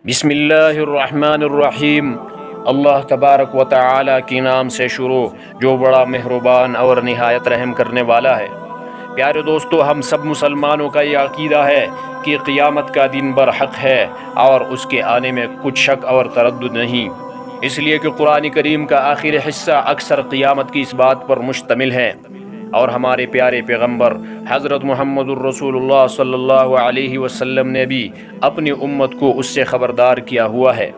بسم اللہ الرحمن الرحیم۔ اللہ تبارک و تعالی کے نام سے شروع جو بڑا مہربان اور نہایت رحم کرنے والا ہے۔ پیارے دوستو، ہم سب مسلمانوں کا یہ عقیدہ ہے کہ قیامت کا دن برحق ہے اور اس کے آنے میں کچھ شک اور تردد نہیں، اس لیے کہ قرآن کریم کا آخری حصہ اکثر قیامت کی اس بات پر مشتمل ہے، اور ہمارے پیارے پیغمبر حضرت محمد الرسول اللہ صلی اللہ علیہ وسلم نے بھی اپنی امت کو اس سے خبردار کیا ہوا ہے۔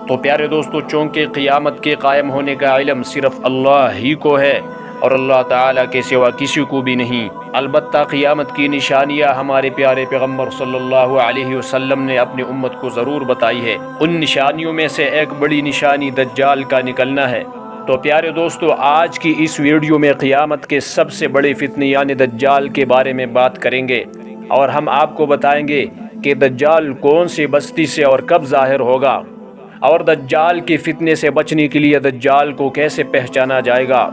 تو پیارے دوستو، چونکہ قیامت کے قائم ہونے کا علم صرف اللہ ہی کو ہے اور اللہ تعالیٰ کے سوا کسی کو بھی نہیں، البتہ قیامت کی نشانیاں ہمارے پیارے پیغمبر صلی اللہ علیہ وسلم نے اپنی امت کو ضرور بتائی ہے۔ ان نشانیوں میں سے ایک بڑی نشانی دجال کا نکلنا ہے۔ تو پیارے دوستو، آج کی اس ویڈیو میں قیامت کے سب سے بڑے فتنے یعنی دجال کے بارے میں بات کریں گے، اور ہم آپ کو بتائیں گے کہ دجال کون سی بستی سے اور کب ظاہر ہوگا، اور دجال کے فتنے سے بچنے کے لیے دجال کو کیسے پہچانا جائے گا،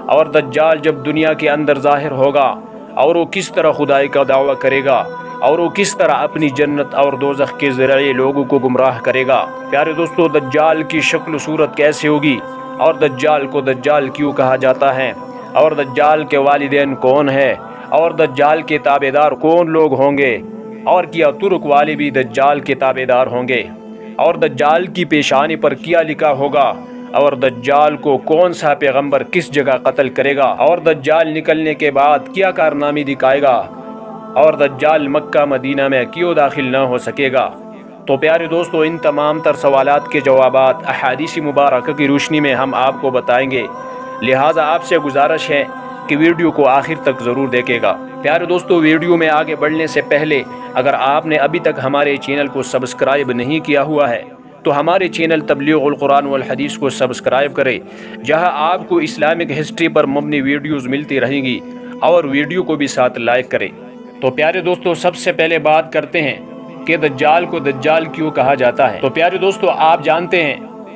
اور دجال جب دنیا کے اندر ظاہر ہوگا اور وہ کس طرح خدائی کا دعویٰ کرے گا، اور وہ کس طرح اپنی جنت اور دوزخ کے ذریعے لوگوں کو گمراہ کرے گا۔ پیارے دوستو، دجال کی شکل و صورت کیسے ہوگی، اور دجال کو دجال کیوں کہا جاتا ہے، اور دجال کے والدین کون ہیں، اور دجال کے تابعدار کون لوگ ہوں گے، اور کیا ترک والے بھی دجال کے تابعدار ہوں گے، اور دجال کی پیشانی پر کیا لکھا ہوگا، اور دجال کو کون سا پیغمبر کس جگہ قتل کرے گا، اور دجال نکلنے کے بعد کیا کارنامے دکھائے گا، اور دجال مکہ مدینہ میں کیوں داخل نہ ہو سکے گا۔ تو پیارے دوستو، ان تمام تر سوالات کے جوابات احادیث مبارکہ کی روشنی میں ہم آپ کو بتائیں گے، لہٰذا آپ سے گزارش ہے کہ ویڈیو کو آخر تک ضرور دیکھے گا۔ پیارے دوستو، ویڈیو میں آگے بڑھنے سے پہلے اگر آپ نے ابھی تک ہمارے چینل کو سبسکرائب نہیں کیا ہوا ہے تو ہمارے چینل تبلیغ القرآن والحدیث کو سبسکرائب کریں، جہاں آپ کو اسلامک ہسٹری پر مبنی ویڈیوز ملتی رہیں گی، اور ویڈیو کو بھی ساتھ لائک کریں۔ تو پیارے دوستو، سب سے پہلے بات کرتے ہیں کہ دجال کو دجال کیوں کہا جاتا ہے۔ تو پیارے دوستو، آپ جانتے ہیں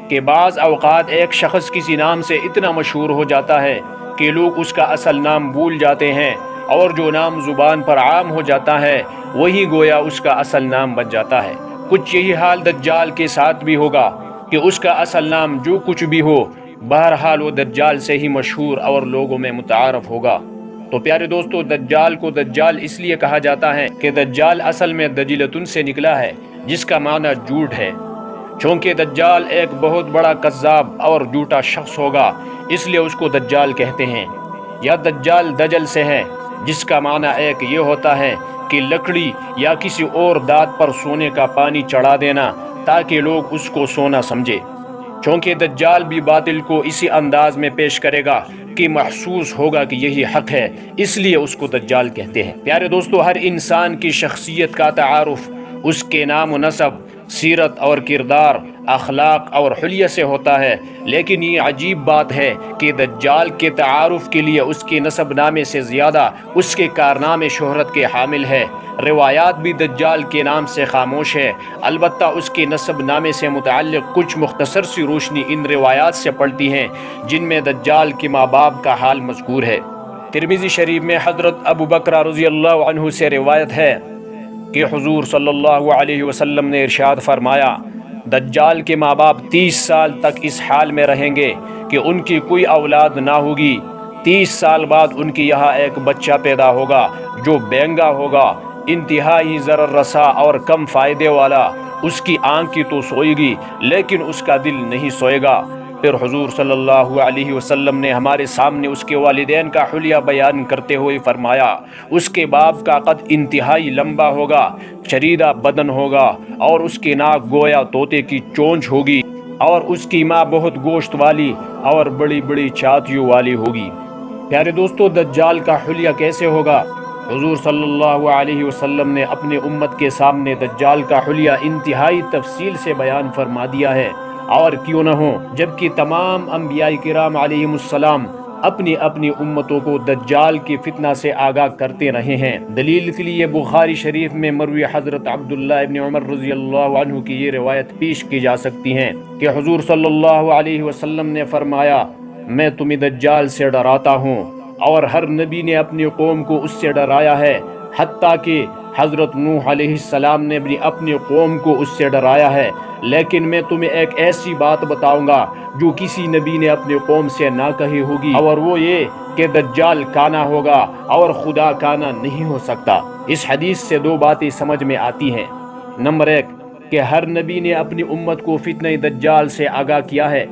کہ بعض اوقات ایک شخص کسی نام سے اتنا مشہور ہو جاتا ہے کہ لوگ اس کا اصل نام بھول جاتے ہیں، اور جو نام زبان پر عام ہو جاتا ہے وہی گویا اس کا اصل نام بن جاتا ہے۔ کچھ یہی حال دجال کے ساتھ بھی ہوگا کہ اس کا اصل نام جو کچھ بھی ہو، بہرحال وہ دجال سے ہی مشہور اور لوگوں میں متعارف ہوگا۔ تو پیارے دوستو، دجال کو دجال اس لیے کہا جاتا ہے کہ دجال اصل میں دجلتن سے نکلا ہے، جس کا معنی جھوٹ ہے۔ چونکہ دجال ایک بہت بڑا کذاب اور جھوٹا شخص ہوگا، اس لیے اس کو دجال کہتے ہیں، یا دجال دجل سے ہے، جس کا معنی ایک یہ ہوتا ہے کہ لکڑی یا کسی اور دھات پر سونے کا پانی چڑھا دینا تاکہ لوگ اس کو سونا سمجھے۔ چونکہ دجال بھی باطل کو اسی انداز میں پیش کرے گا کہ محسوس ہوگا کہ یہی حق ہے، اس لیے اس کو دجال کہتے ہیں۔ پیارے دوستو، ہر انسان کی شخصیت کا تعارف اس کے نام و نسب، سیرت اور کردار، اخلاق اور حلیہ سے ہوتا ہے، لیکن یہ عجیب بات ہے کہ دجال کے تعارف کے لیے اس کے نسب نامے سے زیادہ اس کے کارنامے شہرت کے حامل ہے۔ روایات بھی دجال کے نام سے خاموش ہے، البتہ اس کے نسب نامے سے متعلق کچھ مختصر سی روشنی ان روایات سے پڑتی ہیں جن میں دجال کے ماں باپ کا حال مذکور ہے۔ ترمذی شریف میں حضرت ابو بکر رضی اللہ عنہ سے روایت ہے کہ حضور صلی اللہ علیہ وسلم نے ارشاد فرمایا، دجال کے ماں باپ 30 سال تک اس حال میں رہیں گے کہ ان کی کوئی اولاد نہ ہوگی۔ 30 سال بعد ان کی یہاں ایک بچہ پیدا ہوگا جو بینگا ہوگا، انتہائی ضرر رسا اور کم فائدے والا۔ اس کی آنکھ تو سوئے گی لیکن اس کا دل نہیں سوئے گا۔ پھر حضور صلی اللہ علیہ وسلم نے ہمارے سامنے اس کے والدین کا حلیہ بیان کرتے ہوئے فرمایا، اس کے باپ کا قد انتہائی لمبا ہوگا، چریدہ بدن ہوگا، اور اس کی ناک گویا طوطے کی چونچ ہوگی، اور اس کی ماں بہت گوشت والی اور بڑی بڑی چھاتیوں والی ہوگی۔ پیارے دوستو، دجال کا حلیہ کیسے ہوگا؟ حضور صلی اللہ علیہ وسلم نے اپنی امت کے سامنے دجال کا حلیہ انتہائی تفصیل سے بیان فرما دیا ہے، اور کیوں نہ ہو، جبکہ تمام انبیاء کرام علیہم السلام اپنی اپنی امتوں کو دجال کی فتنہ سے آگاہ کرتے رہے ہیں۔ دلیل کے لیے بخاری شریف میں مروی حضرت عبداللہ ابن عمر رضی اللہ عنہ کی یہ روایت پیش کی جا سکتی ہیں کہ حضور صلی اللہ علیہ وسلم نے فرمایا، میں تمہیں دجال سے ڈراتا ہوں، اور ہر نبی نے اپنی قوم کو اس سے ڈرایا ہے، حتیٰ کہ حضرت نوح علیہ السلام نے بھی اپنی قوم کو اس سے ڈرایا ہے۔ لیکن میں تمہیں ایک ایسی بات بتاؤں گا جو کسی نبی نے اپنی قوم سے نہ کہی ہوگی، اور وہ یہ کہ دجال کانا ہوگا اور خدا کانا نہیں ہو سکتا۔ اس حدیث سے دو باتیں سمجھ میں آتی ہیں۔ نمبر ایک کہ ہر نبی نے اپنی امت کو فتنہ دجال سے آگاہ کیا ہے۔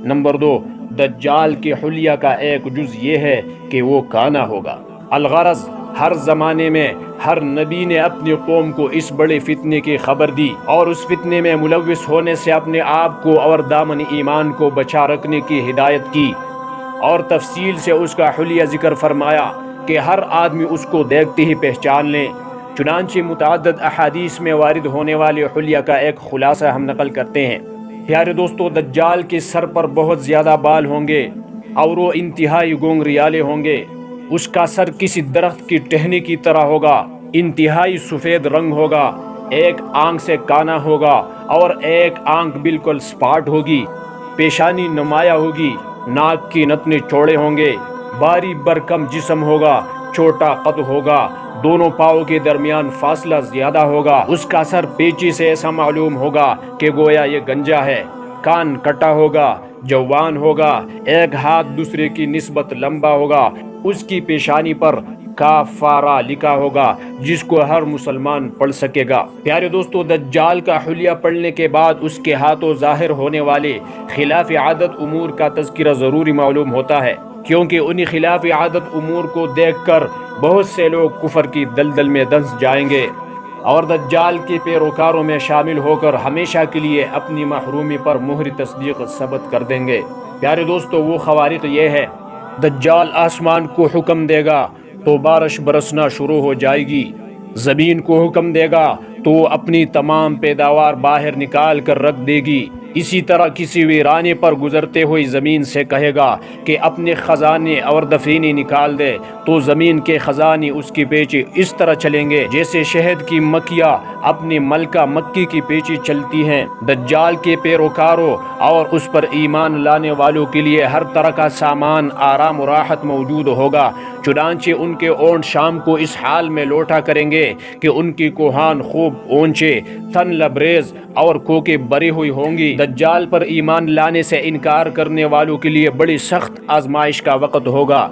نمبر دو، دجال کے حلیہ کا ایک جز یہ ہے کہ وہ کانا ہوگا۔ الغرض ہر زمانے میں ہر نبی نے اپنی قوم کو اس بڑے فتنے کی خبر دی اور اس فتنے میں ملوث ہونے سے اپنے آپ کو اور دامن ایمان کو بچا رکھنے کی ہدایت کی، اور تفصیل سے اس کا حلیہ ذکر فرمایا کہ ہر آدمی اس کو دیکھتے ہی پہچان لیں۔ چنانچہ متعدد احادیث میں وارد ہونے والے حلیہ کا ایک خلاصہ ہم نقل کرتے ہیں۔ پیارے دوستو، دجال کے سر پر بہت زیادہ بال ہوں گے اور وہ انتہائی گونگریالے ہوں گے۔ اس کا سر کسی درخت کی ٹہنی کی طرح ہوگا، انتہائی سفید رنگ ہوگا، ایک آنکھ سے کانا ہوگا اور ایک آنکھ بالکل سپاٹ ہوگی، پیشانی نمایاں ہوگی، ناک کی نتنے چوڑے ہوں گے، باری برکم جسم ہوگا، چھوٹا قد ہوگا، دونوں پاؤں کے درمیان فاصلہ زیادہ ہوگا، اس کا سر پیچی سے ایسا معلوم ہوگا کہ گویا یہ گنجا ہے، کان کٹا ہوگا، جوان ہوگا، ایک ہاتھ دوسرے کی نسبت لمبا ہوگا، اس کی پیشانی پر کافارہ لکھا ہوگا جس کو ہر مسلمان پڑھ سکے گا۔ پیارے دوستو، دجال کا حلیہ پڑھنے کے بعد اس کے ہاتھوں ظاہر ہونے والے خلاف عادت امور کا تذکرہ ضروری معلوم ہوتا ہے، کیونکہ انہی خلاف عادت امور کو دیکھ کر بہت سے لوگ کفر کی دلدل میں دھنس جائیں گے اور دجال کے پیروکاروں میں شامل ہو کر ہمیشہ کے لیے اپنی محرومی پر مہر تصدیق ثبت کر دیں گے۔ پیارے دوستو، وہ خوارق یہ ہے، دجال آسمان کو حکم دے گا تو بارش برسنا شروع ہو جائے گی، زمین کو حکم دے گا تو وہ اپنی تمام پیداوار باہر نکال کر رکھ دے گی۔ اسی طرح کسی ویرانے پر گزرتے ہوئی زمین سے کہے گا کہ اپنے خزانے اور دفینے نکال دے، تو زمین کے خزانے اس کی پیچھے اس طرح چلیں گے جیسے شہد کی مکھیاں اپنی ملکہ مکی کی پیچھے چلتی ہیں۔ دجال کے پیروکاروں اور اس پر ایمان لانے والوں کے لیے ہر طرح کا سامان، آرام و راحت موجود ہوگا، چنانچہ ان کے اونٹ شام کو اس حال میں لوٹا کریں گے کہ ان کی کوہان خوب اونچے، تن لبریز اور کوکیں بری ہوئی ہوں گی۔ دجال پر ایمان لانے سے انکار کرنے والوں کے لیے بڑی سخت آزمائش کا وقت ہوگا،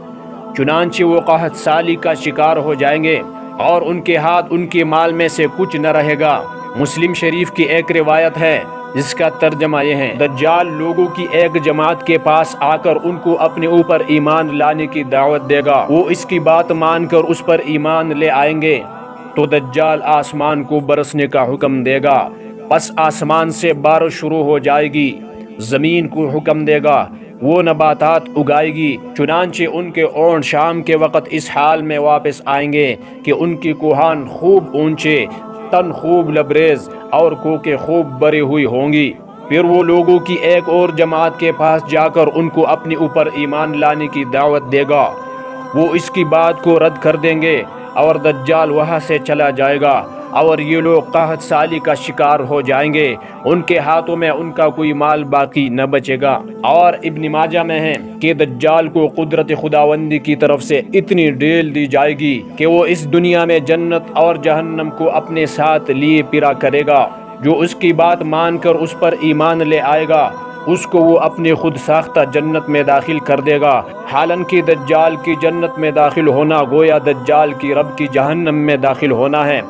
چنانچہ وہ قحط سالی کا شکار ہو جائیں گے اور ان کے ہاتھ ان کے مال میں سے کچھ نہ رہے گا۔ مسلم شریف کی ایک روایت ہے جس کا ترجمہ یہ ہے، دجال لوگوں کی ایک جماعت کے پاس آ کر ان کو اپنے اوپر ایمان لانے کی دعوت دے گا، وہ اس کی بات مان کر اس پر ایمان لے آئیں گے تو دجال آسمان کو برسنے کا حکم دے گا، پس آسمان سے بارش شروع ہو جائے گی، زمین کو حکم دے گا، وہ نباتات اگائے گی، چنانچہ ان کے اونٹ شام کے وقت اس حال میں واپس آئیں گے کہ ان کی کوہان خوب اونچے، تن خوب لبریز اور کوکیں خوب بری ہوئی ہوں گی۔ پھر وہ لوگوں کی ایک اور جماعت کے پاس جا کر ان کو اپنے اوپر ایمان لانے کی دعوت دے گا، وہ اس کی بات کو رد کر دیں گے اور دجال وہاں سے چلا جائے گا اور یہ لوگ قحط سالی کا شکار ہو جائیں گے، ان کے ہاتھوں میں ان کا کوئی مال باقی نہ بچے گا۔ اور ابن ماجہ میں ہے کہ دجال کو قدرت خداوندی کی طرف سے اتنی ڈیل دی جائے گی کہ وہ اس دنیا میں جنت اور جہنم کو اپنے ساتھ لیے پھرا کرے گا، جو اس کی بات مان کر اس پر ایمان لے آئے گا اس کو وہ اپنے خود ساختہ جنت میں داخل کر دے گا، حالانکہ دجال کی جنت میں داخل ہونا گویا دجال کی رب کی جہنم میں داخل ہونا ہے،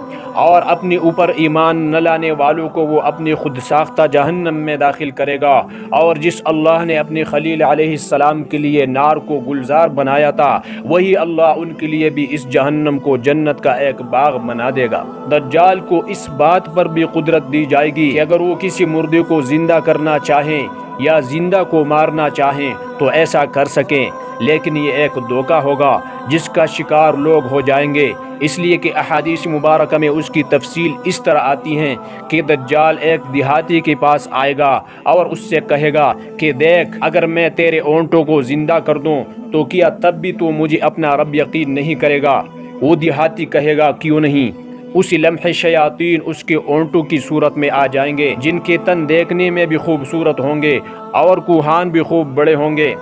اور اپنے اوپر ایمان نہ لانے والوں کو وہ اپنی خود ساختہ جہنم میں داخل کرے گا، اور جس اللہ نے اپنے خلیل علیہ السلام کے لیے نار کو گلزار بنایا تھا، وہی اللہ ان کے لیے بھی اس جہنم کو جنت کا ایک باغ بنا دے گا۔ دجال کو اس بات پر بھی قدرت دی جائے گی کہ اگر وہ کسی مردے کو زندہ کرنا چاہیں یا زندہ کو مارنا چاہیں تو ایسا کر سکیں، لیکن یہ ایک دھوکہ ہوگا جس کا شکار لوگ ہو جائیں گے، اس لیے کہ احادیث مبارکہ میں اس کی تفصیل اس طرح آتی ہیں کہ دجال ایک دیہاتی کے پاس آئے گا اور اس سے کہے گا کہ دیکھ، اگر میں تیرے اونٹوں کو زندہ کر دوں تو کیا تب بھی تو مجھے اپنا رب یقین نہیں کرے گا؟ وہ دیہاتی کہے گا کیوں نہیں؟ اسی لمحے شیاطین اس کے اونٹوں کی صورت میں آ جائیں گے، جن کے تن دیکھنے میں بھی خوبصورت ہوں گے اور کوہان بھی خوب بڑے ہوں گے،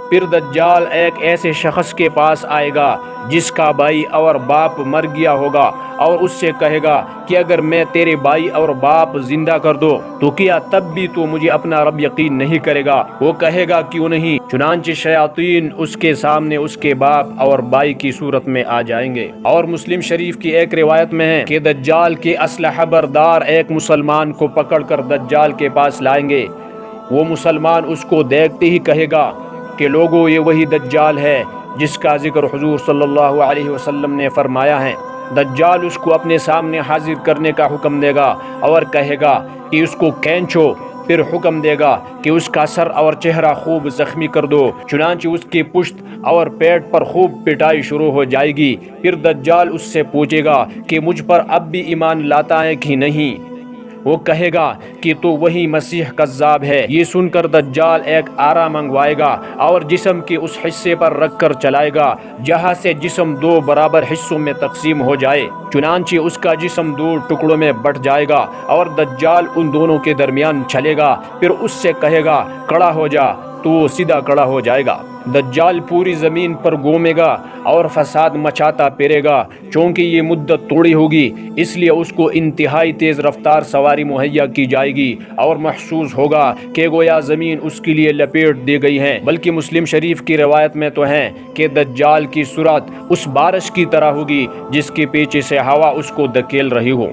پھر دجال ایک ایسے شخص کے پاس آئے گا جس کا بھائی اور باپ مر گیا ہوگا اور اس سے کہے گا کہ اگر میں تیرے بھائی اور باپ زندہ کر دو تو کیا تب بھی تو مجھے اپنا رب یقین نہیں کرے گا؟ وہ کہے گا کیوں نہیں؟ چنانچہ شیاطین اس کے سامنے اس کے باپ اور بھائی کی صورت میں آ جائیں گے۔ اور مسلم شریف کی ایک روایت میں ہے کہ دجال کے اسلحہ بردار ایک مسلمان کو پکڑ کر دجال کے پاس لائیں گے۔ وہ مسلمان اس کو دیکھتے ہی کہے گا کہ لوگوں یہ وہی دجال ہے جس کا ذکر حضور صلی اللہ علیہ وسلم نے فرمایا ہے۔ دجال اس کو اپنے سامنے حاضر کرنے کا حکم دے گا اور کہے گا کہ اس کو کھینچو، پھر حکم دے گا کہ اس کا سر اور چہرہ خوب زخمی کر دو، چنانچہ اس کی پشت اور پیٹ پر خوب پٹائی شروع ہو جائے گی۔ پھر دجال اس سے پوچھے گا کہ مجھ پر اب بھی ایمان لاتا ہے کہ نہیں؟ وہ کہے گا کہ تو وہی مسیح کذاب ہے۔ یہ سن کر دجال ایک آرا منگوائے گا اور جسم کے اس حصے پر رکھ کر چلائے گا جہاں سے جسم دو برابر حصوں میں تقسیم ہو جائے، چنانچہ اس کا جسم دو ٹکڑوں میں بٹ جائے گا اور دجال ان دونوں کے درمیان چلے گا۔ پھر اس سے کہے گا کھڑا ہو جا، تو وہ سیدھا کھڑا ہو جائے گا۔ دجال پوری زمین پر گھومے گا اور فساد مچاتا پھرے گا۔ چونکہ یہ مدت تھوڑی ہوگی اس لیے اس کو انتہائی تیز رفتار سواری مہیا کی جائے گی اور محسوس ہوگا کہ گویا زمین اس کے لیے لپیٹ دی گئی ہے۔ بلکہ مسلم شریف کی روایت میں تو ہے کہ دجال کی صورت اس بارش کی طرح ہوگی جس کے پیچھے سے ہوا اس کو دھکیل رہی ہو۔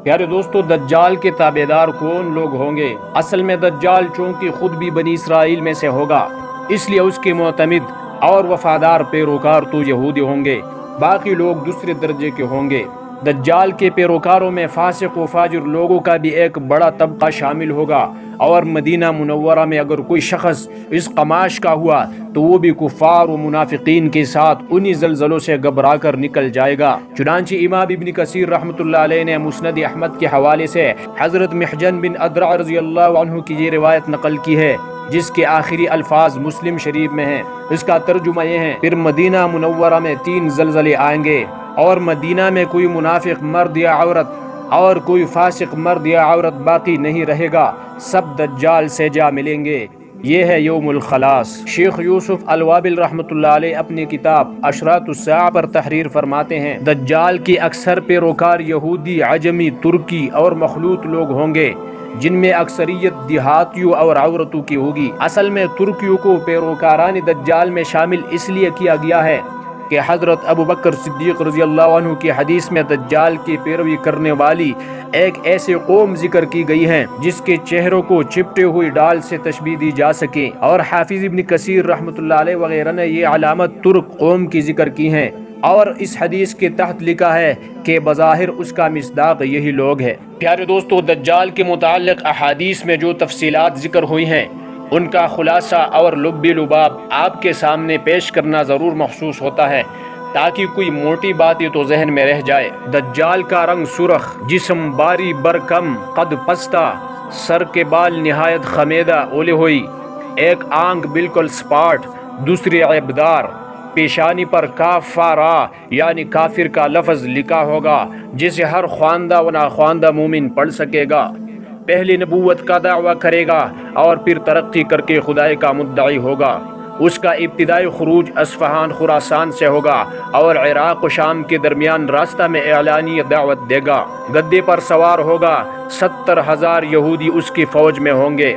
پیارے دوستو، دجال کے تابعدار کون لوگ ہوں گے؟ اصل میں دجال چونکہ خود بھی بنی اسرائیل میں سے ہوگا اس لیے اس کے معتمد اور وفادار پیروکار تو یہودی ہوں گے، باقی لوگ دوسرے درجے کے ہوں گے۔ دجال کے پیروکاروں میں فاسق و فاجر لوگوں کا بھی ایک بڑا طبقہ شامل ہوگا، اور مدینہ منورہ میں اگر کوئی شخص اس قماش کا ہوا تو وہ بھی کفار و منافقین کے ساتھ انہی زلزلوں سے گھبرا کر نکل جائے گا۔ چنانچہ امام ابن کثیر رحمۃ اللہ علیہ نے مسند احمد کے حوالے سے حضرت محجن بن ادرع رضی اللہ عنہ کی یہ روایت نقل کی ہے جس کے آخری الفاظ مسلم شریف میں ہیں۔ اس کا ترجمہ یہ ہے، پھر مدینہ منورہ میں 3 زلزلے آئیں گے اور مدینہ میں کوئی منافق مرد یا عورت اور کوئی فاسق مرد یا عورت باقی نہیں رہے گا، سب دجال سے جا ملیں گے۔ یہ ہے یوم الخلاص۔ شیخ یوسف الوابل رحمۃ اللہ علیہ اپنی کتاب اشراط الساعہ پر تحریر فرماتے ہیں، دجال کی اکثر پیروکار یہودی، عجمی، ترکی اور مخلوط لوگ ہوں گے جن میں اکثریت دیہاتیوں اور عورتوں کی ہوگی۔ اصل میں ترکیوں کو پیروکاران دجال میں شامل اس لیے کیا گیا ہے کہ حضرت ابوبکر صدیق رضی اللہ عنہ کی حدیث میں دجال کی پیروی کرنے والی ایک ایسے قوم ذکر کی گئی ہے جس کے چہروں کو چپٹے ہوئی ڈال سے تشبیہ دی جا سکے، اور حافظ ابن کثیر رحمۃ اللہ علیہ وغیرہ نے یہ علامت ترک قوم کی ذکر کی ہیں، اور اس حدیث کے تحت لکھا ہے کہ بظاہر اس کا مصداق یہی لوگ ہے۔ پیارے دوستو، دجال کے متعلق احادیث میں جو تفصیلات ذکر ہوئی ہیں ان کا خلاصہ اور لب لباب آپ کے سامنے پیش کرنا ضرور محسوس ہوتا ہے تاکہ کوئی موٹی باتیں تو ذہن میں رہ جائے۔ دجال کا رنگ سرخ، جسم باری برکم، قد پستہ، سر کے بال نہایت خمیدہ اولے ہوئی، ایک آنکھ بالکل سپاٹ، دوسری عیبدار، پیشانی پر کافارا یعنی کافر کا لفظ لکھا ہوگا جسے ہر خواندہ و ناخواندہ مومن پڑھ سکے گا۔ پہلے نبوت کا دعویٰ کرے گا اور پھر ترقی کر کے خدائی کا مدعی ہوگا۔ اس کا ابتدائی خروج اصفہان خراسان سے ہوگا اور عراق و شام کے درمیان راستہ میں اعلانی دعوت دے گا۔ گدے پر سوار ہوگا، 70,000 یہودی اس کی فوج میں ہوں گے،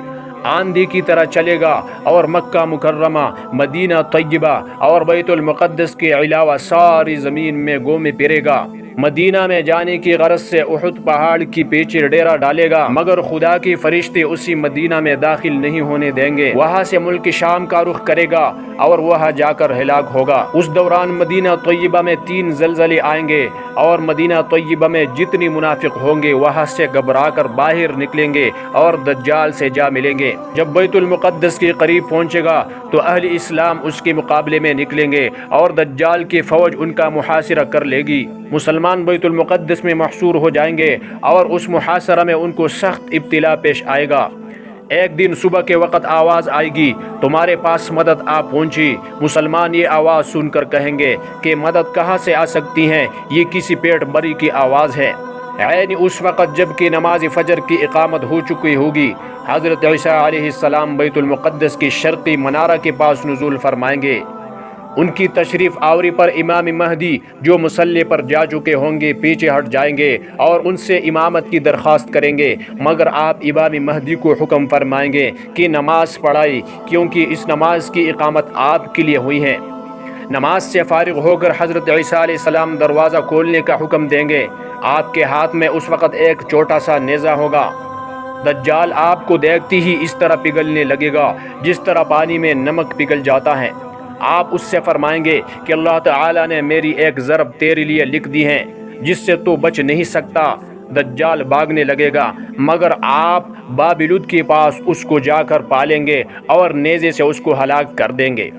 آندھی کی طرح چلے گا اور مکہ مکرمہ، مدینہ طیبہ اور بیت المقدس کے علاوہ ساری زمین میں گھومے پھرے گا۔ مدینہ میں جانے کی غرض سے احد پہاڑ کی پیچھے ڈیرا ڈالے گا، مگر خدا کے فرشتے اسی مدینہ میں داخل نہیں ہونے دیں گے۔ وہاں سے ملک شام کا رخ کرے گا اور وہاں جا کر ہلاک ہوگا۔ اس دوران مدینہ طیبہ میں 3 زلزلے آئیں گے اور مدینہ طیبہ میں جتنی منافق ہوں گے وہاں سے گھبرا کر باہر نکلیں گے اور دجال سے جا ملیں گے۔ جب بیت المقدس کے قریب پہنچے گا تو اہل اسلام اس کے مقابلے میں نکلیں گے اور دجال کی فوج ان کا محاصرہ کر لے گی۔ مسلمان بیت المقدس میں محصور ہو جائیں گے اور اس محاصرہ میں ان کو سخت ابتلا پیش آئے گا۔ ایک دن صبح کے وقت آواز آئے گی، تمہارے پاس مدد آ پہنچی۔ مسلمان یہ آواز سن کر کہیں گے کہ مدد کہاں سے آ سکتی ہے، یہ کسی پیٹ بری کی آواز ہے۔ عین اس وقت جب کہ نماز فجر کی اقامت ہو چکی ہوگی، حضرت عیسیٰ علیہ السلام بیت المقدس کی شرقی منارہ کے پاس نزول فرمائیں گے۔ ان کی تشریف آوری پر امام مہدی جو مصلی پر جا چکے ہوں گے پیچھے ہٹ جائیں گے اور ان سے امامت کی درخواست کریں گے، مگر آپ امام مہدی کو حکم فرمائیں گے کہ نماز پڑھائی، کیونکہ اس نماز کی اقامت آپ کے لیے ہوئی ہے۔ نماز سے فارغ ہو کر حضرت عیسیٰ علیہ السلام دروازہ کھولنے کا حکم دیں گے۔ آپ کے ہاتھ میں اس وقت ایک چھوٹا سا نیزہ ہوگا۔ دجال آپ کو دیکھتی ہی اس طرح پگھلنے لگے گا جس طرح پانی میں نمک پگھل جاتا ہے۔ آپ اس سے فرمائیں گے کہ اللہ تعالیٰ نے میری ایک ضرب تیرے لیے لکھ دی ہے جس سے تو بچ نہیں سکتا۔ دجال بھاگنے لگے گا، مگر آپ بابلود کے پاس اس کو جا کر پالیں گے اور نیزے سے اس کو ہلاک کر دیں گے۔